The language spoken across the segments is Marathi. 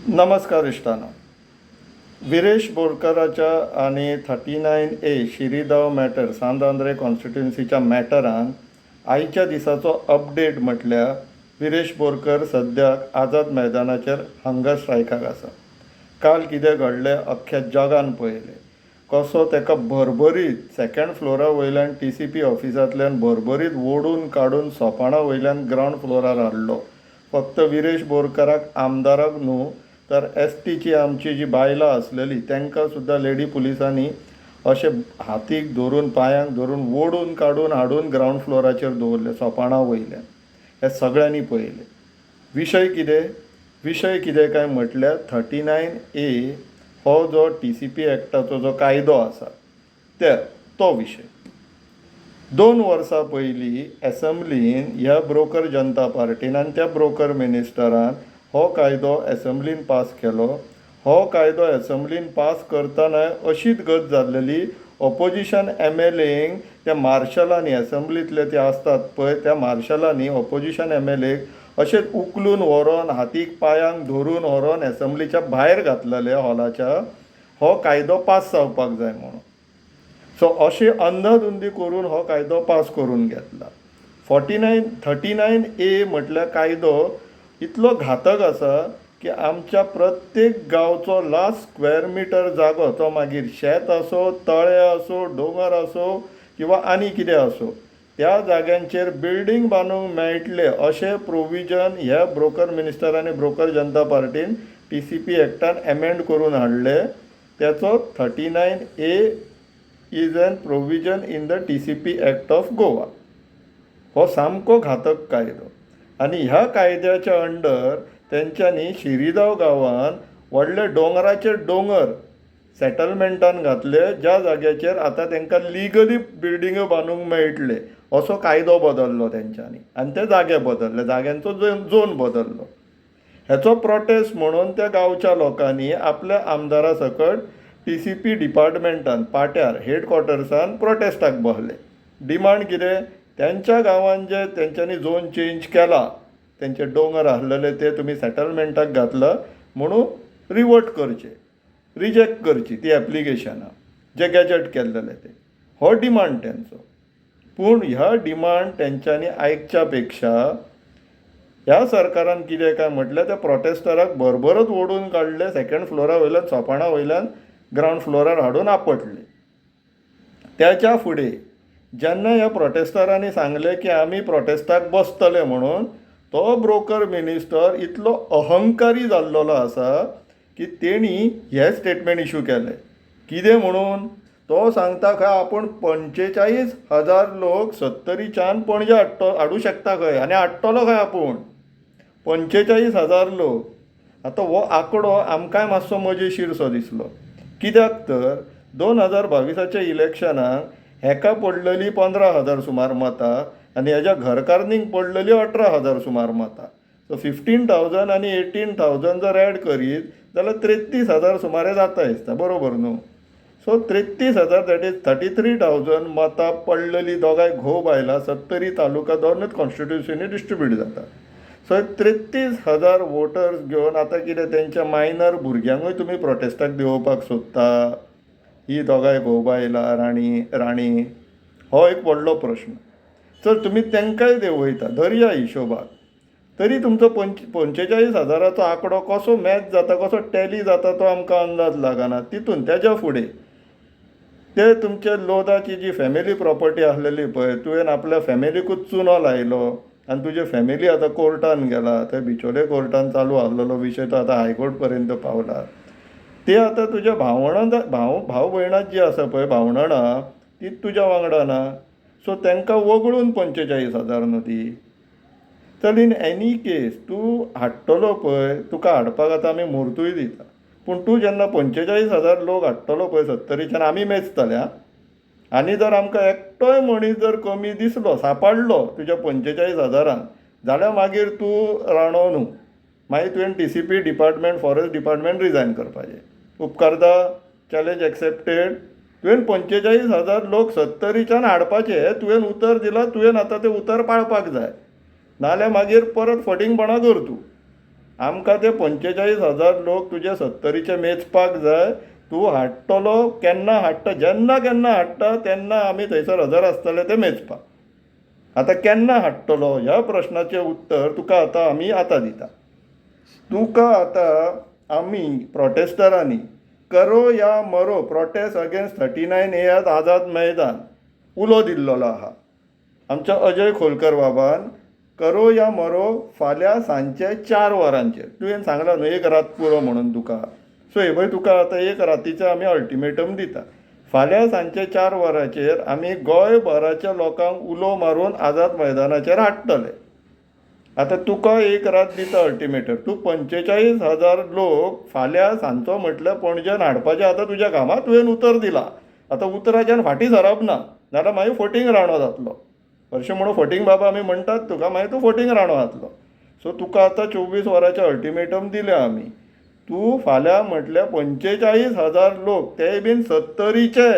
नमस्कार इष्टांनो. विरेश बोरकराच्या आणि 39A शिरीगांव मॅटर सांत आंद्रे कॉन्स्टिट्युन्सीच्या मॅटरान आयच्या दिसाचो अपडेट म्हटल्यार विरेश बोरकर सद्याक आझाद मैदानाचेर हंगर स्ट्रायकाक आसा. काल कितें घडलें अख्ख्या जगान पळयलें. कसो ताका भरभरीत सेकंड फ्लोरा वयल्यान TCP ऑफिसांतल्यान भरभरीत ओडून काडून सोपाणा वयल्यान ग्रावंड फ्लोरार हाडलो. फक्त विरेश बोरकराक आमदाराक न्हू तर STची आमची जी बायलां आसलेलीं तांकां सुद्दां लेडी पुलिसांनी अशे हातीक धरून पांयांक धरून ओडून काडून हाडून ग्रावंड फ्लोराचेर दवरले सोपाणा वयल्यान. हे सगळ्यांनी पळयलें. विशय कितें काय म्हटल्यार 39A हो जो TCP एक्टाचो जो कायदो आसा तो विशय. 2 वर्सां पयलीं एसेंब्लीन ह्या ब्रोकर जनता पार्टीन आनी त्या ब्रोकर मिनिस्टरान हो कायदो एसेंब्लीन पास केलो. हो कायदो एसेंब्लीन पास करतना अशीच गत जाल्लेली. ऑपोजिशन MLAंक त्या मार्शलांनी एसेंब्लींतले ते आसतात पळय त्या मार्शलांनी ऑपोजिशन MLAंक अशेंच उखलून व्हरोन हातीक पांयांक धरून व्हरोन एसेंब्लीच्या भायर घातलेले हॉलाच्या हो कायदो पास जावपाक जाय म्हणून. सो अशी अंधाधुंदी करून हो कायदो पास करून घेतला. 39A म्हटल्यार कायदो इतलो घातक आसा की आमच्या प्रत्येक गांवचो लास्ट स्क्वेअर मिटर जागो तो मागीर शेत असो, तळे असो, दोंगर असो किंवा आनी कितें असो त्या जाग्यांचेर बिल्डींग बांदूंक मेळटले अशें प्रोविजन ह्या ब्रोकर मिनिस्टर आनी ब्रोकर जनता पार्टीन TCP एक्टान एमेंड करून हाडले. त्याचो 39A is an provision in the TCP act of Goa. हो सामको घातक कायदो. आनी ह्या कायद्याच्या अंडर तेंच्यांनी शिरीगांव गांवान व्हडले दोंगराचे दोंगर सेटलमेंटान घातले ज्या जाग्याचेर आतां तांकां लिगली बिल्डिंग्यो बांदूंक मेळटले असो कायदो बदललो तेंच्यांनी आनी ते जागे बदलले, जाग्यांचो झोन बदललो. हेचो प्रोटेस्ट म्हणून त्या गांवच्या लोकांनी आपल्या आमदारा सकट TCP डिपार्टमेंटान पाट्यार हेडक्वॉर्टर्सान प्रोटेस्टाक बसले. डिमांड कितें? त्यांच्या गांवान जे तेंच्यांनी झोन चेंज केला तेंचे दोंगर आसलेले ते तुमी सेटलमेंटाक घातला म्हणून रिवर्ट करचे, रिजेक्ट करची ती एप्लिकेशनां जे गॅजेट केल्लेले ते. हो डिमांड तेंचो. पूण ह्या डिमांड तेंच्यांनी आयकच्या पेक्षा ह्या सरकारान कितें काय म्हटलें त्या प्रोटेस्टराक भरभरत ओडून काडले सेकंड फ्लोरा वयल्यान सोपाणा वयल्यान ग्रावंड फ्लोरार हाडून आपटले. त्याच्या फुडें जेन्ना ह्या प्रोटेस्टरांनी सांगलें की आमी प्रोटेस्टाक बसतले म्हणून तो ब्रोकर मिनिस्टर इतलो अहंकारी जाल्लो आसा की तेणी हे स्टेटमेंट इशू केलें. कितें म्हणून? तो सांगता खंय आपूण 45,000 लोक 70च्यान पणजे हाडूं शकता खंय आनी हाडटलो खंय आपूण 45,000 लोक. आतां हो आंकडो आमकांय मातसो मजेशीर सो दिसलो. कित्याक तर 2022च्या इलेक्शनाक हेका पडलेली 15,000 सुमार मतां आनी हेज्या घरकारणींक पडलेली 18,000 सुमार मतां. सो 15,000 आनी 18,000 जर एड करीत जाल्यार 33,000 सुमारे जाता दिसता, बरोबर न्हू? सो 33,000 दॅट इज 33,000 मतां पडलेली दोगांय घोव बायलां 70 तालुका दोनूच कॉन्स्टिट्युन्सीनी डिस्ट्रिब्यूट जाता. सो 33,000 वोटर्स घेवन आतां कितें तेंच्या मायनर भुरग्यांकूय तुमी प्रोटेस्टाक देंवोवपाक सोदता? ही दोगांय घोव बायलां राणी हो एक व्हडलो प्रश्न. चल तुमी तांकांय देंवयता धरया हिशोबाक, तरी तुमचो 45,000 आंकडो कसो मॅच जाता, कसो टॅली जाता तो आमकां अंदाज लागना. तितून तेज्या फुडें ते तुमचे लोदाची जी फॅमिली प्रॉपर्टी आसलेली पळय तुवें आपल्या फॅमिलीकूच चुनो लायलो आनी तुजे फॅमिली आतां कोर्टान गेला. थंय बिचोले कोर्टान चालू आसलेलो विशय तो आतां हायकोर्ट पर्यंत पावला. ते आतां तुज्या भाव भयणां जी आसा पळय भावंडां तीच तुज्या वांगडा ना. सो तांकां वगळून 45,000 न्हू ती. तर इन एनी केस तूं हाडटलो पळय तुका हाडपाक आतां आमी म्हूर्तूय दिता. पूण तूं जेन्ना 45,000 लोक हाडटलो पळय 70च्यान आमी मेजतले आं. आनी जर आमकां एकटोय मनीस जर कमी दिसलो सापडलो तुज्या 45,000 जाल्यार मागीर तूं राणो न्हू. मागीर तुवें TCP department forest department resign करपाचें. उपकारता? Challenge accepted. तुवें 45,000 लोक 70च्यान हाडपाचे तुवें उतर दिलां. तुवें आतां तें उतर पाळपाक जाय नाल्यार मागीर परत फटींगपणां कर तूं. आमकां ते 45,000 लोक तुजे 70चे मेचपाक जाय. तूं हाडटलो केन्ना हाडटा, जेन्ना केन्ना हाडटा तेन्ना आमी थंयसर हजर आसतले ते मेचपाक. आतां केन्ना हाडटलो ह्या प्रश्नाचें उत्तर तुका आतां आमी आतां दिता. तुका आतां आमी प्रोटेस्टरांनी करो या मरो prostate against 39A Azad Maidan उलो दिल्लो आहा. आमच्या अजय खोलकर बाबान करो या मरो फाल्यां सांजचे 4 वरांचेर. तुवें सांगला न्हू एक रात पुरो म्हणून तुका. सो हे पळय तुका आतां एक रातीचो आमी अल्टिमेटम दिता. फाल्यां सांजचे 4 वरांचेर आमी गोंयभराच्या लोकांक उलो मारून आझाद मैदानाचेर हाडटले. आतां तुका एक रात दिता अल्टिमेटम. तूं 45,000 लोक फाल्यां सांजचो म्हटल्यार पणजेन हाडपाचें. आतां तुज्या कामाक तुवें उतर दिलां. आतां उतराच्यान फाटीं सरप ना, नाल्यार मागीर फटींग रावणो जातलो. हरशीं म्हणून फटींग बाबा आमी म्हणटात तुका, मागीर तूं फटींग रावणो जातलो. सो तुका आतां 24 वरांचें अल्टिमेटम दिलें आमी. तूं फाल्यां म्हटल्यार 45,000 लोक तेय बीन 70चे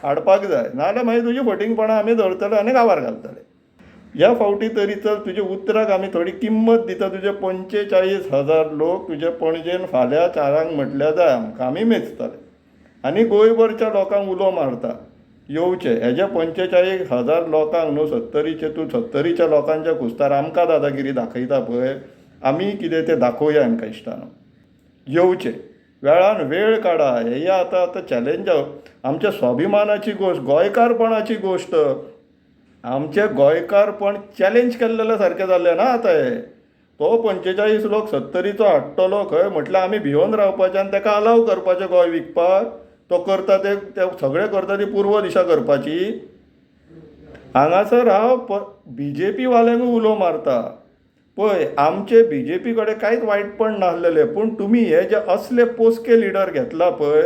हाडपाक जाय, नाल्यार मागीर तुजी फटींगपणां आमी धरतले आनी गांवार घालतले. ह्या फावटी तरी चल तुज्या उतराक आमी थोडी किंमत दिता. तुजे 45,000 लोक तुजे पणजेन फाल्यां 4 म्हटल्यार जाय आमकां, आमी मेचतले. आनी गोंयभरच्या लोकांक उलो मारता येवचे. हेजे 45,000 लोकांक न्हू 70चे, तूं 70च्या लोकांच्या कुस्तार आमकां दादागिरी दाखयता पळय, आमी कितें तें दाखोवया आमकां इश्टानो. येवचे वेळान वेळ काडा. हे आतां चॅलेंज आमच्या स्वाभिमानाची गोश्ट, गोंयकारपणाची गोश्ट. आमचे गोंयकारपण चॅलेंज केल्लेले सारकें जाल्लें ना आतां हे. तो 45 लोक 70चो हाडटलो खंय म्हटल्यार आमी भिवन रावपाचें आनी ताका अलाव करपाचें गोंय विकपाक. तो करता ते सगळें करता ती पूर्व दिशा करपाची. हांगासर हांव BJP वाल्यांकूय उलो मारता पळय, आमचे BJP कडेन कांयच वायटपण नासलेलें, पूण तुमी हे जे असले पोसके लिडर घेतला पळय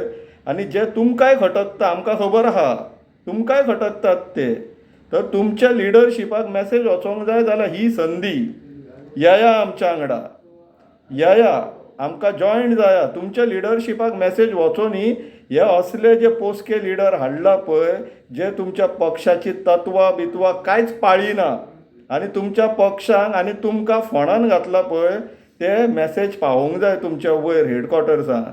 आनी जे तुमकांय खटकता, आमकां खबर आहा तुमकांय खटकतात ते. तर तुमच्या लिडरशिपाक मॅसेज वचोंक जाय जाल्यार ही संदी. येया आमच्या वांगडा, येया आमकां जॉयंट जाया. तुमच्या लिडरशिपाक मॅसेज वचोनी हे असले जे पोसके लिडर हाडला पळय, जे तुमच्या पक्षाची तत्वां बित्वां कांयच पाळिना आनी तुमच्या पक्षांक आनी तुमकां फोंडान घातला पळय, ते मॅसेज पावोंक जाय तुमच्या वयर हेडक्वॉर्टर्सान.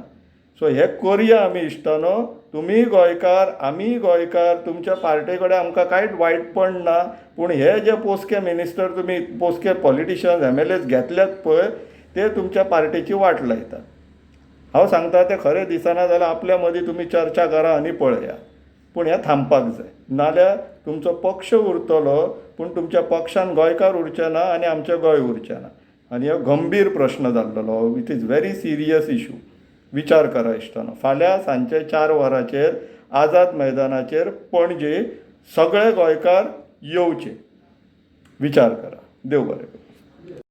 सो हे करया आमी इश्टानो. तुमी गोंयकार, आमी गोंयकार. तुमच्या पार्टे कडेन आमकां कांयच वायटपण ना, पूण हे जे पोसके मिनिस्टर तुमी, पोसके पॉलिटिशियन्स MLAs घेतल्यात पळय, ते तुमच्या पार्टेची वाट लायतात. हांव सांगता तें खरें दिसना जाल्यार आपल्या मदीं तुमी चर्चा करा आनी पळया. पूण हें थांबपाक जाय, नाल्यार तुमचो पक्ष उरतलो पूण तुमच्या पक्षान गोंयकार उरचे ना आनी आमचें गोंय उरचें ना. आनी हो गंभीर प्रश्न जाल्लो. It is very serious issue. विचार करा इश्टानो. फाल्यां सांजचे 4 वरांचेर आझाद मैदानाचेर पणजे सगळे गोंयकार येवचे. विचार करा. देव बरें करूं.